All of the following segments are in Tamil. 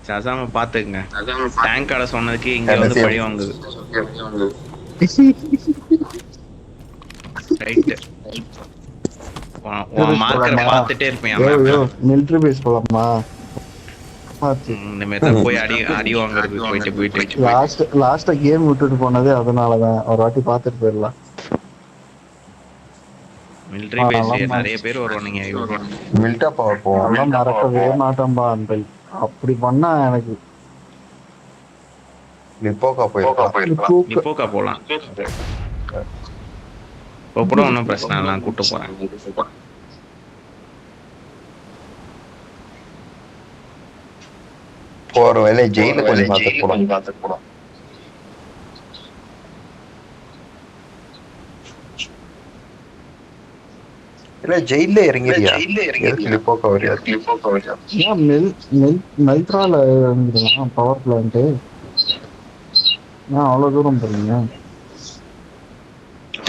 சசாம பாத்துக்குங்க. டேங்க் ஆட சொன்னதுக்கு இங்க வந்து பழி வாங்குது. ரைட்டு. மார்க்கரை பார்த்துட்டே இருப்பேன் மேப்ல. மிலிட்டரி பேஸ் போலாமா? இந்த மாதிரி தான் போய் அடி வாங்குறது போயிட்டு. லாஸ்டா கேம் விட்டுட்டு போனதே அதனாலதான். ஒரு வாட்டி பாத்துட்டு போயிடலாம். மிலிட்டரி பேஸ் நிறைய பேர் வருவானுங்க. மில்டா போவோம். மறக்கவே மாட்டோம்பா. அந்த அப்படி பண்ணா எனக்கு லிப்போக்கா போலாம். இப்போ கூட ஒன்றும் பிரச்சனை இல்லை, கூட்டு போறேன். போற வேலை ஜெயில கொஞ்சம் பார்த்துட்டு போலாம். இல்ல ஜெயில இறங்கிறியா? லிப்போக்கா வரியா? மெல்ட்ரால இறங்கிடலாம். பவர் பிளான்ட் அவ்வளவு தூரம் போறீங்க?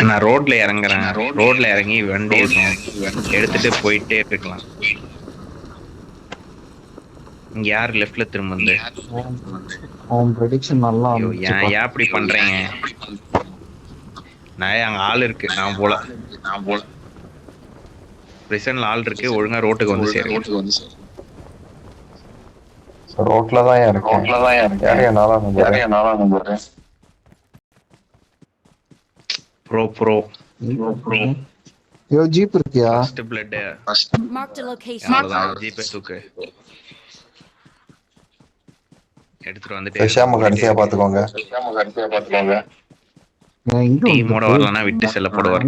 நான் ரோட்ல இறங்குறேன். ரோட்ல இறங்கி வண்டி எடுத்துட்டு போயிட்டே இருக்கலாம். இங்க யாரு லெஃப்ட்ல திரும்ப நல்லா ஏன் அப்படி பண்றீங்க? நான் அங்க ஆள் இருக்கு, நான் போல. பிரிசன்ல ஆள் இருக்கு, ஒழுங்கா ரோட்டுக்கு வந்து சேருங்க. ரோட்ல தான் இருக்கேன். யாரையா நாளா நம்புறேன். ப்ரோ யோ ஜீப் இருக்கியா? ஃபர்ஸ்ட் பிளட் மார்க் தி லொகேஷன். ஜீப் தூக்கு, எடுத்துட்டு வந்துட்டு ஷாம கடைசியா பாத்துக்கோங்க. டீமோட வரலனா விட்டு செல்ல போடுவார்.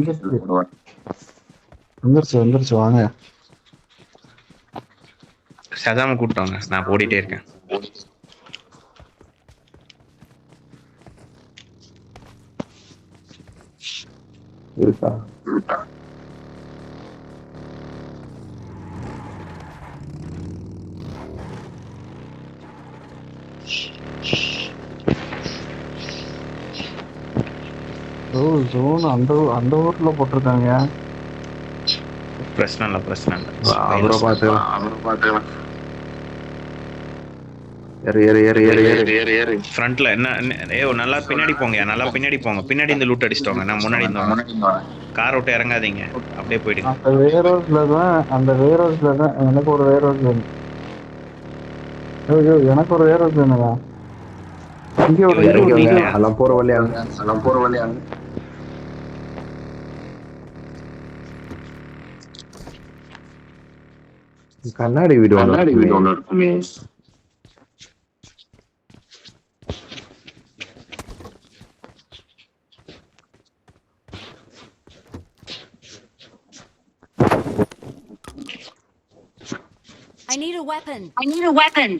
வந்துருச்சு வாங்க. சதாம கூப்பிட்டாங்க, நான் ஓடிட்டே இருக்கேன். இருக்கா ஜோன் அந்த ஊர்ல போட்டிருக்காங்க. பிரச்சனை இல்ல. அவரை பாத்துக்கலாம். ஏறு. ஃப்ரண்ட்ல என்ன நல்லா பின்னாடி போங்க. பின்னாடி இந்த லூட் அடிச்சிட்டோங்க. நான் முன்னாடி இருந்தோம். கார் விட்டு இறங்காதீங்க, அப்படியே போயிடுங்க. அந்த வேரோஸ்ல தான் எனக்கு ஒரு வேரோஸ் வேணும். வேணுங்க. அதெல்லாம் போற வழியாங்க. கண்ணாடி வீடு ஒண்ணு இருக்குமே. I need a weapon.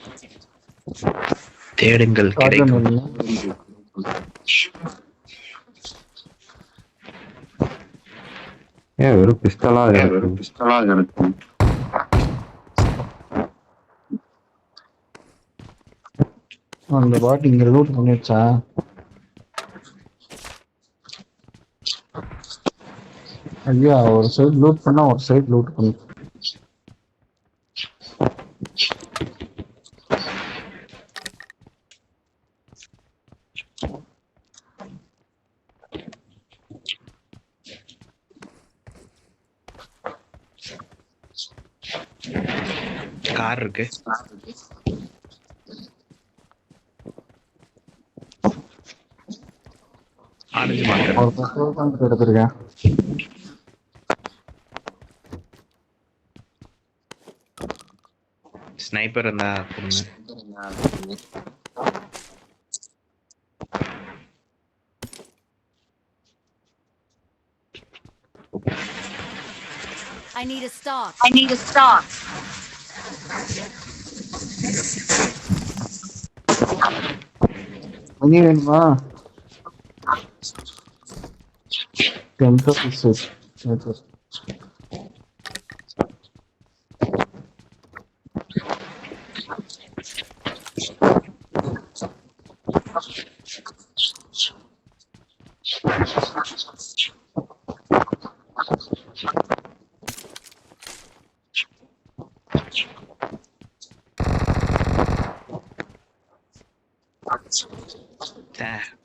தேடுங்கள், கிடைக்கும். வெறும் பிஸ்டலா இருக்கும். அந்த பாட்டு இங்க லூட் பண்ணிடுச்சா? ஐயா, ஒரு சைடு லூட் பண்ணா ஒரு சைடு லூட் பண்ணு. கார் இருக்கு. ஆரஞ்சு மார்க்கர் எடுத்திருக்கேன். ஸ்னைப்பர் இருந்தா கொடுங்க. I need a stock. மணி வேணுமா? 10:36.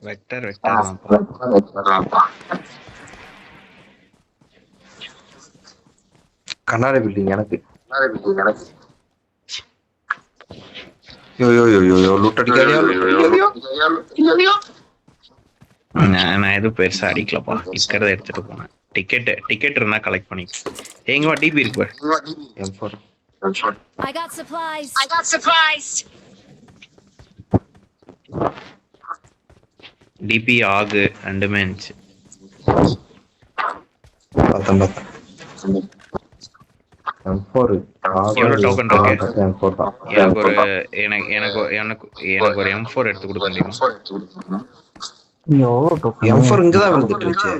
வெக்டர் தான். கண்ணாடி பில்டிங் எனக்கு. யோ யோ யோ யோ லூட் அடிக்காதியா. நான் எதுவும் பெருசா அடிக்கலப்பா, இருக்கிறத எடுத்துட்டு போனேன். டிக்கெட் இருந்தா கலெக்ட் பண்ணி. எங்க வா டிபி இருக்கு M4. I got supplies. DP ஆகு ரெண்டுமே இருந்துச்சு. M4 எவ்வளவு டோக்கன் இருக்கு? M4 தான். எனக்கு ஒரு M4 எடுத்து கொடுக்க முடியுமா? M4 இங்கதான் வந்துட்டு இருந்துச்சு.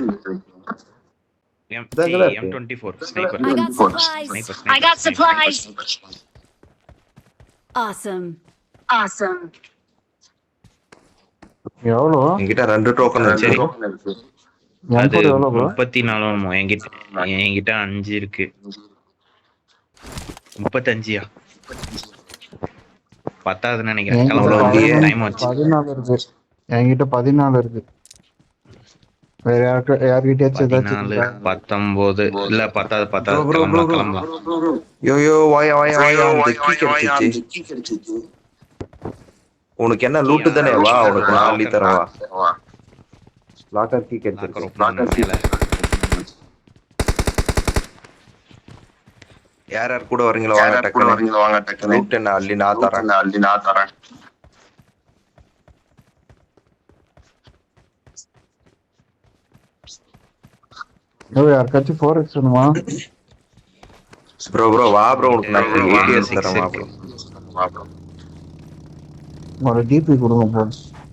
M24 sniper. I got supplies. Awesome. எவ்வளோ என்கிட்ட 2 டோக்கன் சரி. இருக்கு. அது எவ்வளோ bro? 34 என்கிட்ட 5 இருக்கு. 35யா? பத்தாதுன்னு நினைக்கிறேன். டைம் ஆச்சு. 14 இருக்கு. என்கிட்ட 14 இருக்கு. வேற யார்கிட்டயாச்சும் 14 19 இல்ல பத்தாது கிளம்பலாம். யோ யோ வாயா அந்த கீ கிடைச்சிச்சு. உனக்கு என்ன லூட் தானே, வா உனக்கு நான் அள்ளி தரவா. லாக்கர் கீ கிடைச்சிருக்கு. யார் கூட வரீங்களா வாங்க டக்குனு. லூட் என்ன அள்ளி நான் தரேன். யாருக்காச்சும் 4x வேணுமா? ப்ரோ வா ப்ரோ, உனக்கு நான் ATS தரேன் வா ப்ரோ. ஒரு டிபி கொடுங்க போ.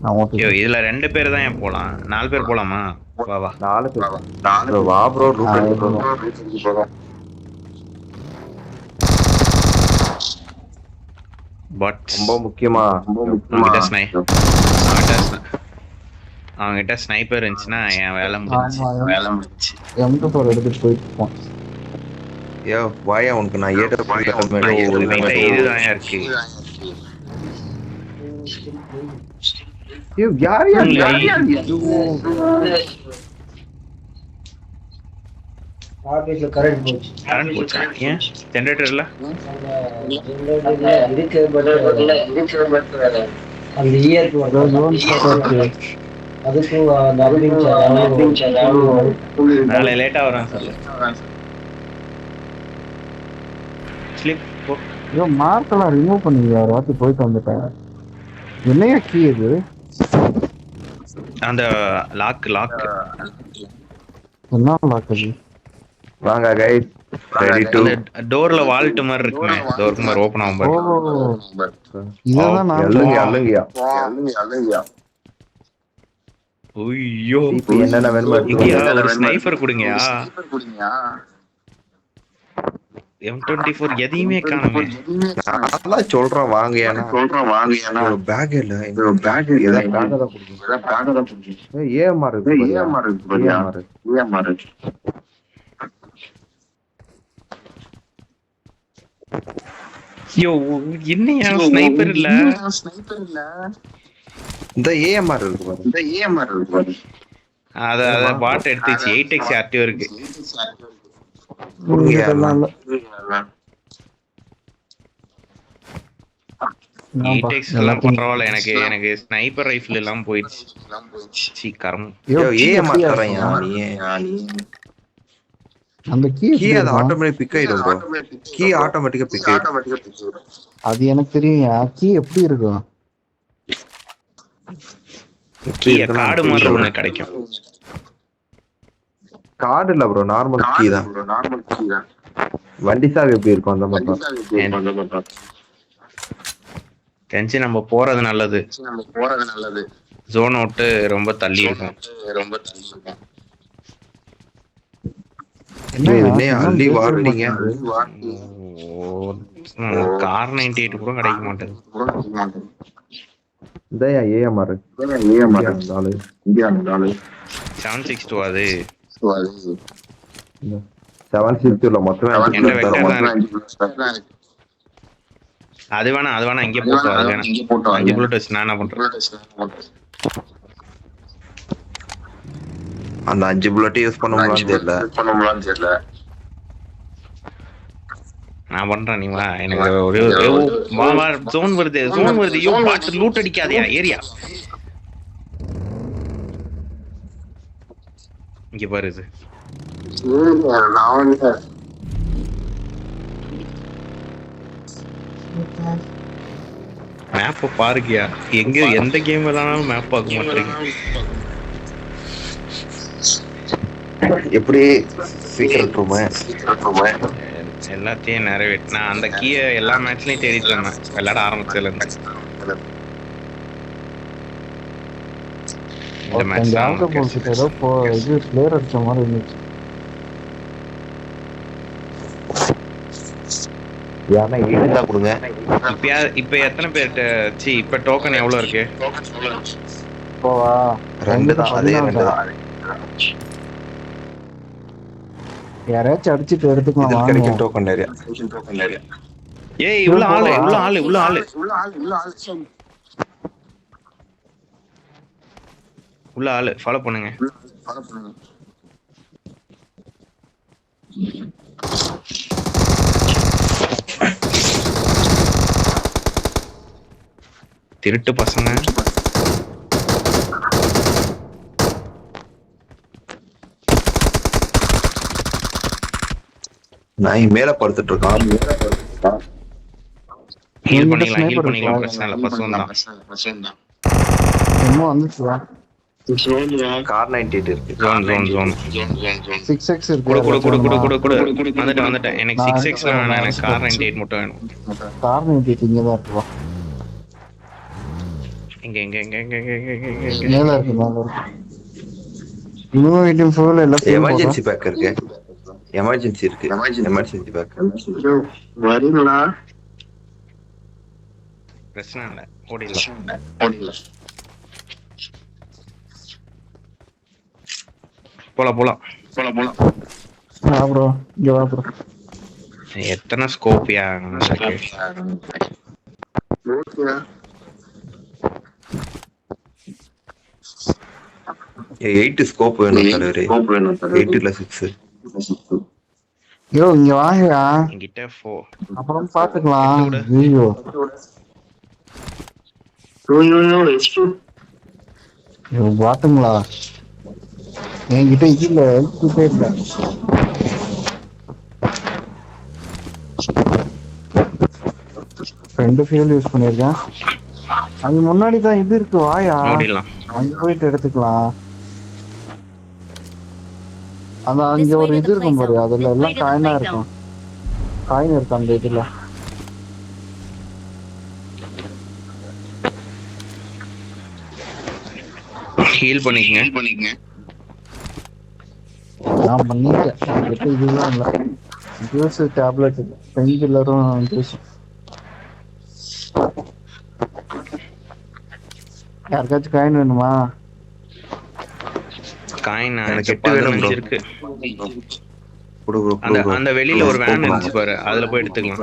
நான் ஓகே. இதுல 2 பேர் தான் போலாம். 4 பேர் போலாமா? வா 4 பேர் வா ப்ரோ. லூட் எடுத்து போறோம். பட் ரொம்ப முக்கியமா அவங்ககிட்ட ஸ்னைப்பர் இருந்துச்சுன்னா என் வேலை முடிஞ்சுச்சு. M4 எடுத்துட்டு போயிட்டுப்போம். ஏ வாயா உனக்கு நான் ஏட்ட இதுதான் இருக்கு. யார் கரண்ட் போச்சா? ஏன் ஜெனரேட்டர்ல அந்த இயருக்கு நாளை லேட்டா வரேன் சொல்லு. ஸ்லிப் போ. மார்க்கெல்லாம் ரிமூவ் பண்ணீங்க. ஒரு வாட்டி போயிட்டு வந்துட்டேன். என்னையா கீ இது? அந்த லாக் என்ன லாக் அது? வாங்க கைஸ், ரெடி டு. டோர்ல வால்ட் மாதிரி இருக்குமே, டோருக்கு மாதிரி ஓபன் ஆகும் பாரு. இதெல்லாம் நான் அல்லங்கயா. ஐயோ என்னென்ன வேணுமா ஒரு ஸ்னைப்பர் கொடுங்கயா. M24 எதையுமே காணுமே. நான் சொல்றேன் வாங்கயா. ஒரு பேக் இல்ல, இந்த பேக் ஏதா பேக் தான் கொடுங்க. ஏமாறு ஐயோ என்னையா ஸ்னைப்பர் இல்ல. இந்த ஏஎம்ஆர் இருக்கு பாரு. அத பாட் எடுத்துச்சு. 8x ஆக்டிவ் இருக்கு. எல்லாம் பரவாயில்ல. எனக்கு ஸ்னைப்பர் ரைஃபிள் எல்லாம் போயிடுச்சு. சீக்கிரம் ஏஎம்ஆர் தரையா நீ. அந்த கீ அது ஆட்டோமேட்டிக் பிக் ஆயிடும் ப்ரோ. கீ ஆட்டோமேட்டிக்கா பிக் ஆயிடும். அது எனக்கு தெரியும். கீ எப்படி இருக்கும்? கீ கார்டு மாதிரி ஒண்ணு கிடைக்கும். கார்டு இல்ல ப்ரோ, நார்மல் கீ தான். வண்டி சாவி எப்படி இருக்கும் அந்த மாதிரி தான். தெரிஞ்சு நம்ம போறது நல்லது. ஜோன் விட்டு ரொம்ப தள்ளி இருக்கும். என்ன அள்ளி வாடுறீங்க? கார் 98 கூட கிடைக்க மாட்டேங்குது. இதையா ஏஎம்ஆர் 762 அது 762 மொத்தமே அது வேணா இங்கே போட்டோம். அது வேணா 5 புல்லட் வச்சு நான் என்ன பண்றேன்? அந்த 5 புல்லட் யூஸ் பண்ண தெரியல. நான் பண்றேன் நீ வா எனக்கு ஒரு வா வா ஜோன் வருது யோ பாட்டு லூட் அடிக்காதயா ஏரியா இங்க பாரு இது மேப்ப பாருக்கியா எங்க எந்த கேம் விளையாடாலும் மேப் பார்க்க மாட்டேங்க எப்படி சீக்கிரம் ரூம் எல்லாத்தையும் நிறைவேற்றினா அந்த கீய எல்லா மேட்ச்லயும் தேடிட்டு இருந்தேன் விளையாட ஆரம்பிச்சதுல இருந்து இந்த மேட்ச் ஏதோ இது பிளேயர் அடிச்ச மாதிரி இருந்துச்சு. யாரா இருந்தா கொடுங்க. இப்ப எத்தனை பேர்ட்ட இப்ப டோக்கன் எவ்வளவு இருக்கு? இப்போவா 2 தான். அதே 2 தான். யாராச்சும் அடிச்சிட்டு எடுத்துக்கலாம் வாங்க. கிடைக்கும் டோக்கன் நிறைய. ஏய் உள்ள ஆளு ஃபாலோ பண்ணுங்க. திருட்டு பசங்க. நாய் மேல படுத்துட்டு இருக்கான். ஹீல் பண்ணிக்கலாம் பிரச்சனை இல்ல. பசங்க தான் இன்னும் வந்துச்சுடா. கார் 98 இருக்கு. ஜோன் 6x இருக்கு. குடு வந்துட்டேன். எனக்கு 6x ல வேணாம், எனக்கு கார் 98 மட்டும் வேணும். கார் 98 இங்க தான் இருக்கு. எங்க மேல இருக்கு. இன்னும் வீட்டின் ஃபுல் எல்லாம் எமர்ஜென்சி பேக் இருக்கு. எமர்ஜென்சி பேக் வரீங்களா? பிரச்சனை இல்ல, ஓடிடலாம். போலாம். ப்ரோ இங்க வா ப்ரோ. எத்தனை ஸ்கோப்பியா நமக்கு? 8 ஸ்கோப் வேணும் தலைவரே. 8 இல்ல 6. யோ இங்க வாங்க. என்கிட்ட 4. அப்புறம் பாத்துக்கலாம். ஐயோ யோ பாத்துங்களா? என்கிட்ட இல்ல ஹெல்ப் இல்ல. ரெண்டு ஃபியூல் யூஸ் பண்ணிருக்கேன். அது முன்னாடி தான் இது இருக்கு. வாயா அங்க போயிட்டு எடுத்துக்கலாம். அந்த அங்க ஒரு இது இருக்கும் பாரு, அதுல எல்லாம் காயினா இருக்கும். காயின் இருக்கு அந்த இதுல. ஹீல் பண்ணிக்கங்க. நான் பண்ணிட்டேன். இதுதான் இல்ல ஜூஸ் டேப்லெட் பெயின் கில்லரும் ஜூஸ். யாருக்காச்சும் காயின் வேணுமா? காயின் எனக்கு 8 வேணும் இருக்கு. அந்த வெளியில ஒரு வேன் இருந்துச்சு பாரு, அதுல போய் எடுத்துக்கலாம்.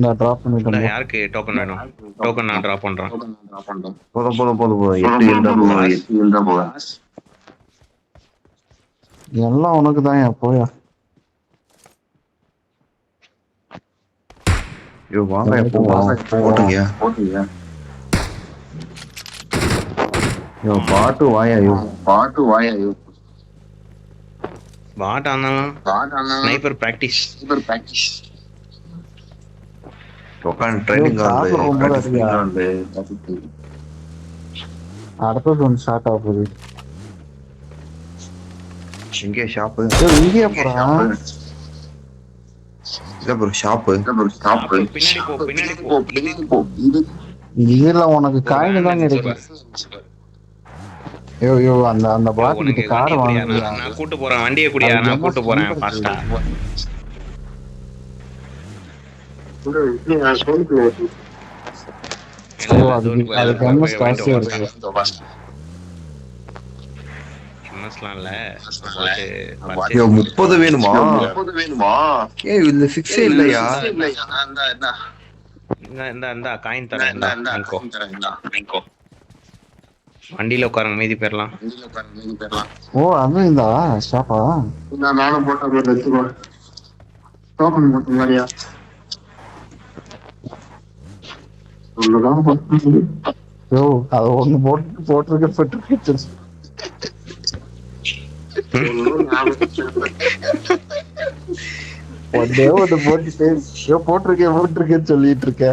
நான் டிராப் பண்ணிட்டேன். யாருக்கு டோக்கன் வேணும்? டோக்கன் நான் டிராப் பண்றேன். போதும் 8 இருந்தா போதும். எல்லாம் உனக்கு தான். போயா யோ வாங்க போட்டுங்க. யோ பாட்டு வாயா யோ. வாட் ஆனாலும் ஸ்னைப்பர் பிராக்டீஸ். டோக்கன் ட்ரைனிங் ஆகுது. அடுத்தது ஒன்று ஸ்டார்ட் ஆக போகுது. இங்கே ஷாப்பு. இங்கே போறான். இல்ல ப்ரோ ஷாப்பு. பின்னாடி போ. இதுல உனக்கு காயின் தான் கிடைக்கும். யோ அந்த பாட்டுக்கு கார் வாங்க. நான் கூட்டி போறேன். வண்டியை குடியா, நான் கூட்டி போறேன் ஃபாஸ்டா. அதுக்கு எம்எஸ் காசு இருக்கு. யோ 30 வேணுமா? ஏய் இல்ல 6 இல்லையா? இந்த காயின் தரேன். வண்டியில உட்காருங்க, மீதி பேர்லாம். ஓ அதுவும் இந்த ஸ்டாப்பா? நானும் போட்டா போய் எடுத்துக்கோ. டோக்கன் போட்ட மாதிரியா? ஒண்ணுதான் போட்டு யோ அது ஒண்ணு போட்டிருக்க ஒன்னே ஒண்ணு போட்டுட்டு யோ போட்டிருக்கேன்னு சொல்லிட்டு இருக்க.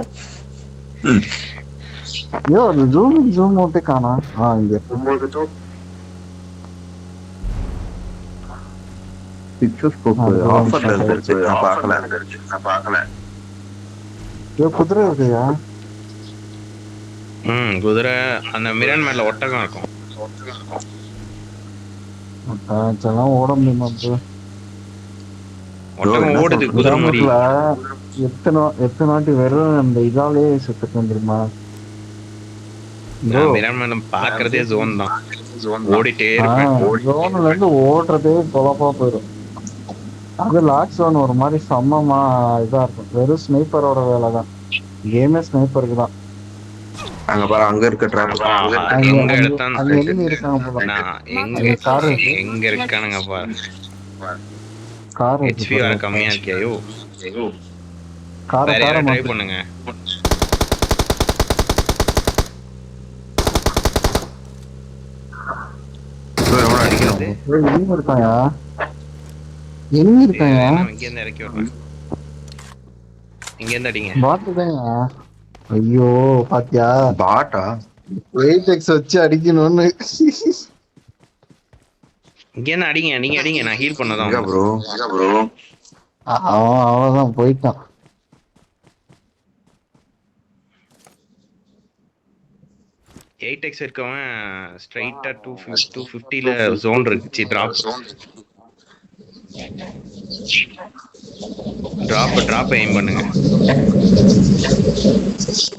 யோ அந்த ஜூம் அவுட்டே காணா. இங்க ஆஃபர்ல இருந்துச்சு, நான் பார்க்கல. யோ குதிரை இருக்குயா? குதிரை அந்த மிரன் மேல ஒட்டகம் இருக்கும். அதெல்லாம் ஓட முடியுமா bro? ஒட்டகம் ஓடுது குதிரை மாதிரி. கிராமத்துல எத்தனை வாட்டி வெறும் அந்த இதாலே செத்துட்டு வந்துருமா? மிரன் மேல பாக்குறதே ஜோன் தான், ஓடிட்டே இருப்பேன். ஜோன்ல இருந்து ஓடுறதே பொழப்பா போயிடும். அது லாக் ஜோன் ஒரு மாதிரி சமமா இதா இருக்கும். வெறும் ஸ்னைப்பரோட வேலை தான். கேமே ஸ்னைப்பருக்கு தான். அங்க பாரு, அங்க இருக்க டிராப் எங்க எடுத்தான் அங்க எனிமி இருக்காங்க போல. எங்க இருக்கானுங்க பாரு. கார் ஹெச்பி வர கம்மியா இருக்கியா? காரை வேற யாரும் ட்ரை பண்ணுங்க. அடிக்கிறது எனிமி இருக்காயா? எனிமி இருக்காயா? இங்க இருந்து இறக்கி விடுறேன். இங்க இருந்து அடிங்க. பாத்துதாயா? ஐயோ பாத்தியா? பாட்டா 8x வச்சு அடிக்கணும்னு. இங்க என்ன அடிங்க, நீங்க அடிங்க, நான் ஹீல் பண்ணதான். ப்ரோ அவன் அவ்வளவுதான் போயிட்டான். எயிட் இருக்கவன் ஸ்ட்ரைட்டா 250ல ஜோன் இருக்கு. டிராப் எய்ம் பண்ணுங்க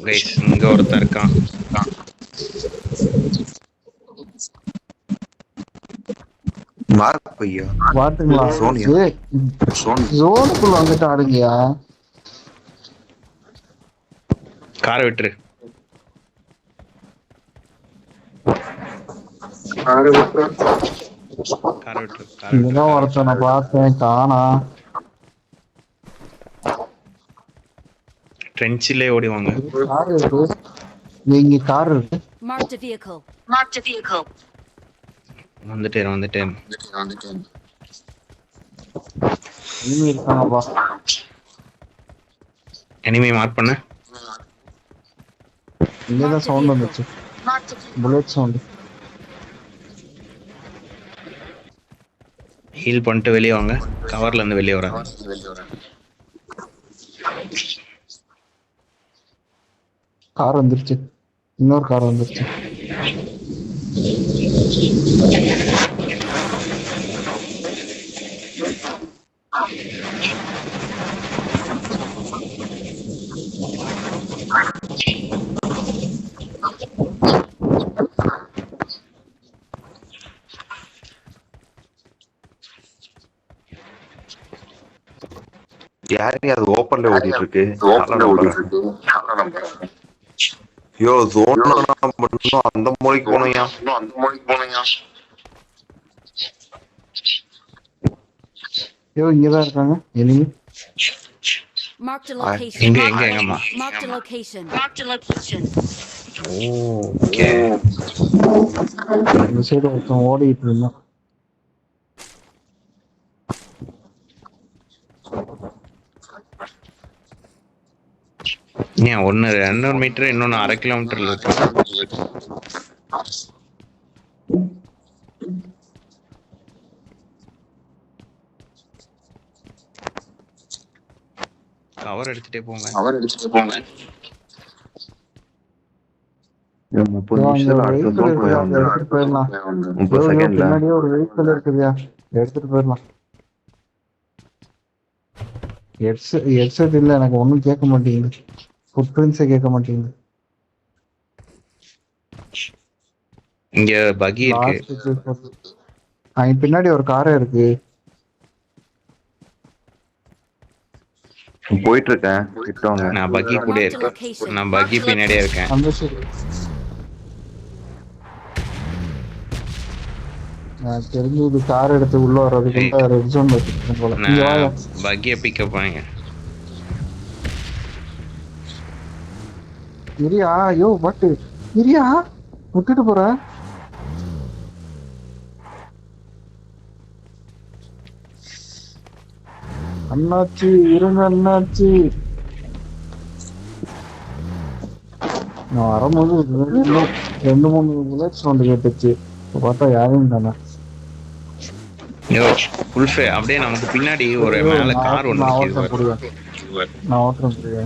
கைஸ். இங்க ஒருத்தன் இருக்கான். மார்க் பையா பாத்துங்களா? ஜோனுக்குள்ள வந்துட்டு ஆடுங்கயா. காரை விட்டுரு. இங்கதான் ஒருத்தனை பார்த்தேன், காணா. ட்ரென்ச்சிலே ஓடி வாங்க. கார் இருக்கு நீங்க, கார் இருக்கு. Marked a vehicle. வந்துட்டேன். இனிமே இருக்காங்கப்பா. எனிமி மார்க் பண்ணு. இங்கதான் சவுண்ட் வந்துச்சு, புல்லட் சவுண்ட். ஹீல் பண்ணிட்டு வெளியே வாங்க. கவர்ல இருந்து வெளியே வராங்க. கார் வந்துருச்சு, இன்னொரு கார் வந்துருச்சு. யாரு அது ஓப்பன்ல ஓடிட்டு இருக்கு? யோ ஜோன் மட்டும் அந்த மூலைக்கு போனயா? யோ இங்கதான் இருக்காங்க எனிமி. Marked a location. எங்கம்மா? Marked a location. ஓகே. இந்த சைடு ஒருத்தன் ஓடிட்டு இருந்தான். ஏன் 200 மீட்டர், இன்னொன்னு 1/2 கிலோமீட்டர்ல இருக்கு. கவர் எடுத்துட்டே போங்க. 30 நிமிஷத்துல அடுத்த ஜோன் போயிடலாம். 30 செகண்ட்ல பின்னாடியே ஒரு வெஹிக்கிள் இருக்குதுயா, எடுத்துட்டு போயிடலாம். ஹெட்செட் இல்ல, எனக்கு ஒன்னும் கேட்க மாட்டேங்குது. ஃபுட் பிரிண்ட்ஸே கேட்க மாட்டேங்குது. இங்க பகி இருக்கு. அங்க பின்னாடி ஒரு காரே இருக்கு. போயிட்டு இருக்கேன், கிட்டவங்க. நான் பகி கூட இருக்கேன். நான் பகி பின்னாடியே இருக்கேன். அந்த சைடு எனக்கு தெரிஞ்சு இது கார் எடுத்து உள்ள வர்றதுக்குள்ள ரெட் ஜோன் வச்சிருக்கேன் போல. இங்க வாயா. நான் பக்கியை பிக்கப் பண்ணுங்க. இரியா ஐயோ பட்டு இரியா விட்டுட்டு போற. அண்ணாச்சி இருங்க அண்ணாச்சி. நான் வரும்போது 2-3 புல்லட் சவுண்ட் கேட்டுச்சு. பார்த்தா யாரும் தானே. யோ உல்ஃபே அப்படியே நமக்கு பின்னாடி ஒரு மேல கார் ஒன்று நான் நிக்குது ஓட்டுறேன் பாரு. புரியா. நான் ஓட்டுறேன் புரியா.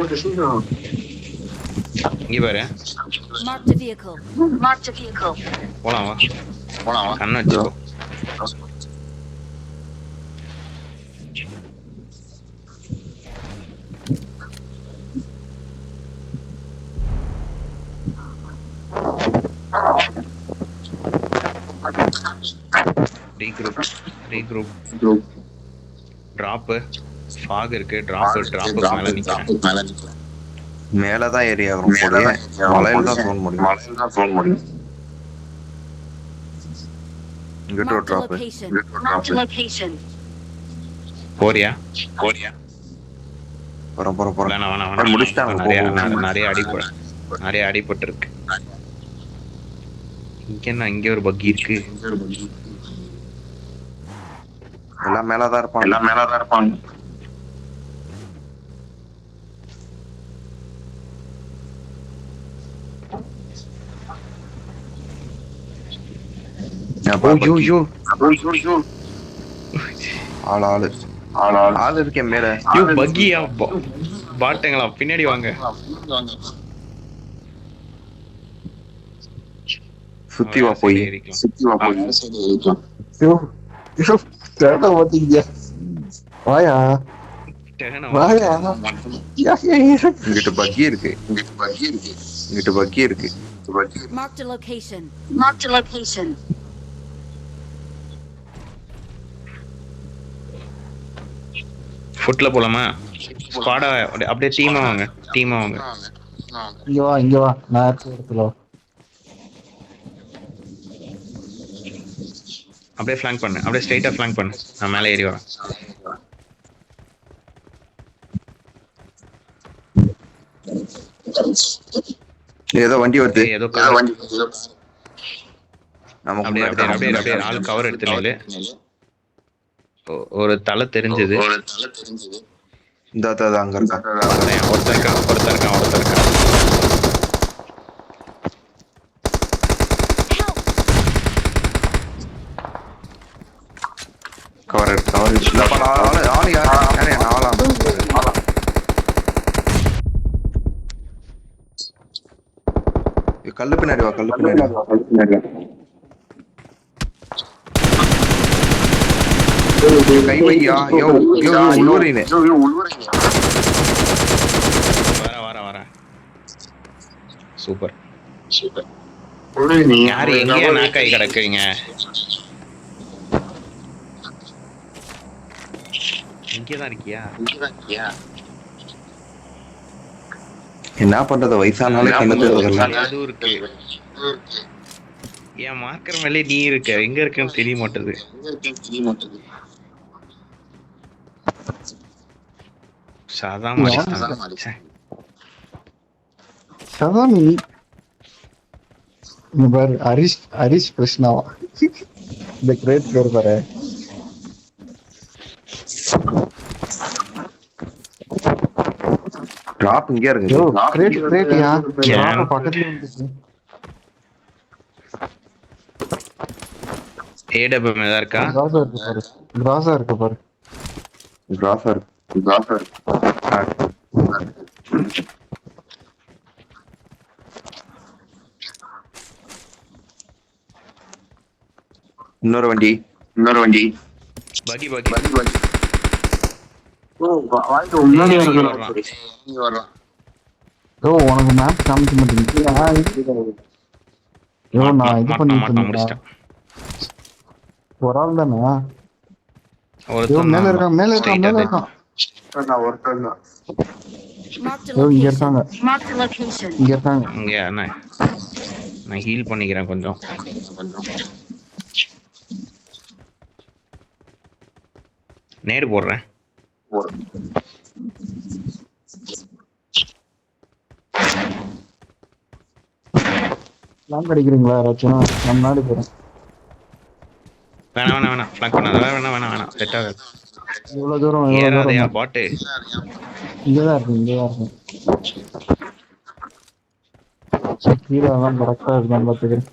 ஓட்டு சீக்கிரம். இங்க பாரு. Marked a vehicle. Marked a vehicle. போலாம் வா. கண்ணு வச்சுக்கோ. ரீக்ரூப். டிராப் ஃபாக் இருக்கு. டிராப் மேல நிக்கிறேன். மேலதான் ஏறி ஆகும் போலயே. மலையில தான் போக முடியும். இங்கிட்ட ஒரு Marked a drop. location. Marked a location. போறியா? போறோம். வேணாம். முடிச்சிட்டாங்க. நிறைய அடிபட்டு இருக்கு. இங்க ஒரு பக்கி இருக்கு. எல்லாம் மேலதான் இருப்பாங்க. ஆளு இருக்கேன் மேல. பக்கியா பாட்டுங்களா பின்னாடி வாங்க. சுத்தி வா போய். டேட்டா பாத்தீங்க. வாயா வாயா. இங்கிட்ட பக்கி இருக்கு. Marked a location. Marked a location. ஃபுட்ல போலாமா? ஸ்குவாடா அப்படியே டீமா வாங்க. இங்க வா நான் இடத்துல அப்படியே ஃபிளாங்க் பண்ணு. அப்படியே ஸ்ட்ரைட்டா ஃபிளாங்க் பண்ணு. நான் மேலே ஏறி வரேன். ஏதோ வண்டி வருது. ஏதோ கார். அப்படியே ஆள் கவர் எடுத்து நில்லு. ஒரு தலை தெரிஞ்சது. இந்த அங்க இருக்கா. ஒருத்தர் இருக்கான். கவர் ஆளு யாரு நாளா. கல்லு பின்னாடி வா. கை வையா. உள்வரீனே. வர சூப்பர். நீ யாரு எங்க நாக்காய் கிடக்குறீங்க? இங்கதான் இருக்கியா? என்ன பண்றது? வயசானாலே கண்ணு அதுவும் இருக்கு. என் மார்க்கர் மேலே நீ இருக்க. எங்க இருக்குன்னு தெரிய மாட்டேது. சதாமி இங்க பாரு. ஹரிஷ் கிருஷ்ணாவா இந்த கிரேட் பேர் பாரு. டிராப் இங்க இருக்கு. கிரேட்யா பக்கத்துல இருந்துச்சு. ஏடபிள்யூ மேல இருக்கா? கிராஸா இருக்கு பாரு. இன்னொரு வண்டி. பகி உனக்கு மேப் காமிக்க மாட்டேங்குது. நான் இது பண்ணிட்டேன். முடிச்சிட்டேன். ஒரு ஆள் தானே. மேல இருக்கான். Marked a இங்க location. இருக்காங்க Marked a location. இங்க இருக்காங்க. இங்க நான் ஹீல் பண்ணிக்கிறேன் கொஞ்சம். நேடு போடுறேன். லாங் அடிக்கிறீங்களா யாராச்சும்? நம்ம நாடு போறோம். வேணாம் ஃபிளாங்க் பண்ணாத. வேணாம் செட் ஆகாது. இவ்வளவு தூரம் ஏறாதையா பாட்டு. இங்கதான் இருக்கு. கீழே எல்லாம் கரெக்டா இருக்கான்னு பாத்துக்கிறேன்.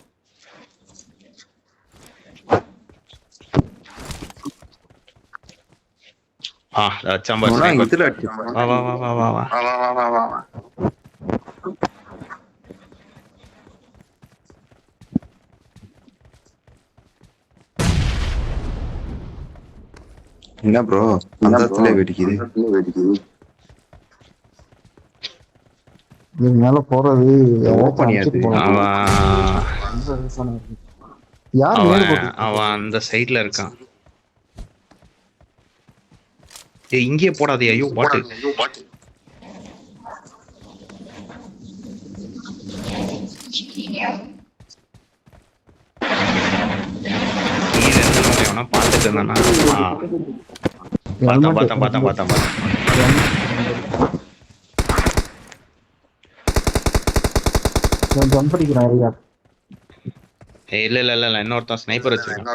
சாம்பார் இதுல வா. என்ன ப்ரோ அந்த இடத்துல வெடிக்குது. இதுக்கு மேல போறது யார் அவன் அந்த சைடுல இருக்கான். இங்கே போடாதே. ஐயோ பாட்டு. பாத்துட்டு இருந்தானா? பார்த்தேன். ஜம்ப் அடிக்கிறான் ஐயா. இல்ல இன்னொருத்தன் ஸ்னைப்பர் வச்சிருக்கான்.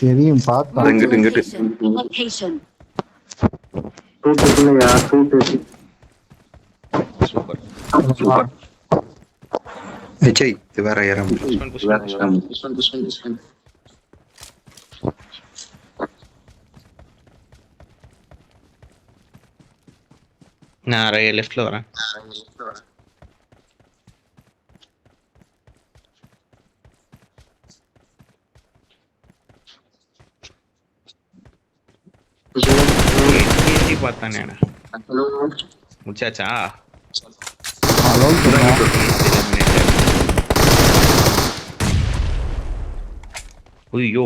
தெரியும் பார்த்தா. இங்கிட்டு Location. சூப்பர். இது வேற யாரும் நான் லெஃப்ட்ல வரேன். பார்த்தானே முடிச்சாச்சா? ஐயோ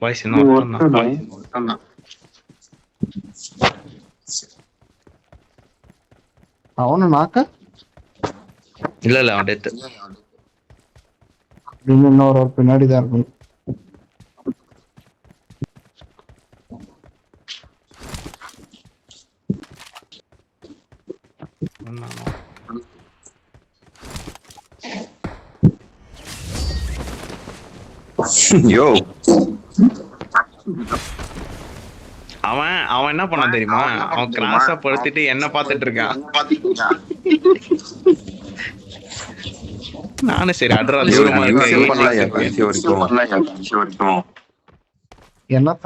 வாய்ஸ் என்ன? அவனு நாக்க இல்ல அவன் டெத். இன்னொரு பின்னாடிதான் இருக்கும். யோ அவன் என்ன பண்ண தெரியுமா? அவன் கிராஸா படுத்துட்டு என்ன பாத்துட்டு இருக்கான். நானும் சரி அட்ரா என்னத்த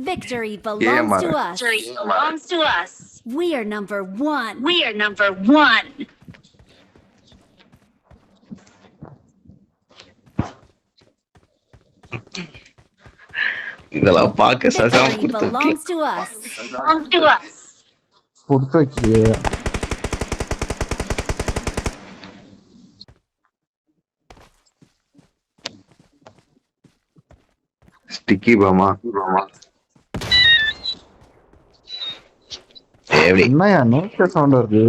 Victory belongs to us. Belongs to us. We are number 1. We are number 1. இதெல்லாம் பாக்க Shazam Victory belongs to us. Belongs to us. கொடுத்து வச்சு ஸ்டிக்கி பாமா என்னையா நோக்க சவுண்ட் வருது?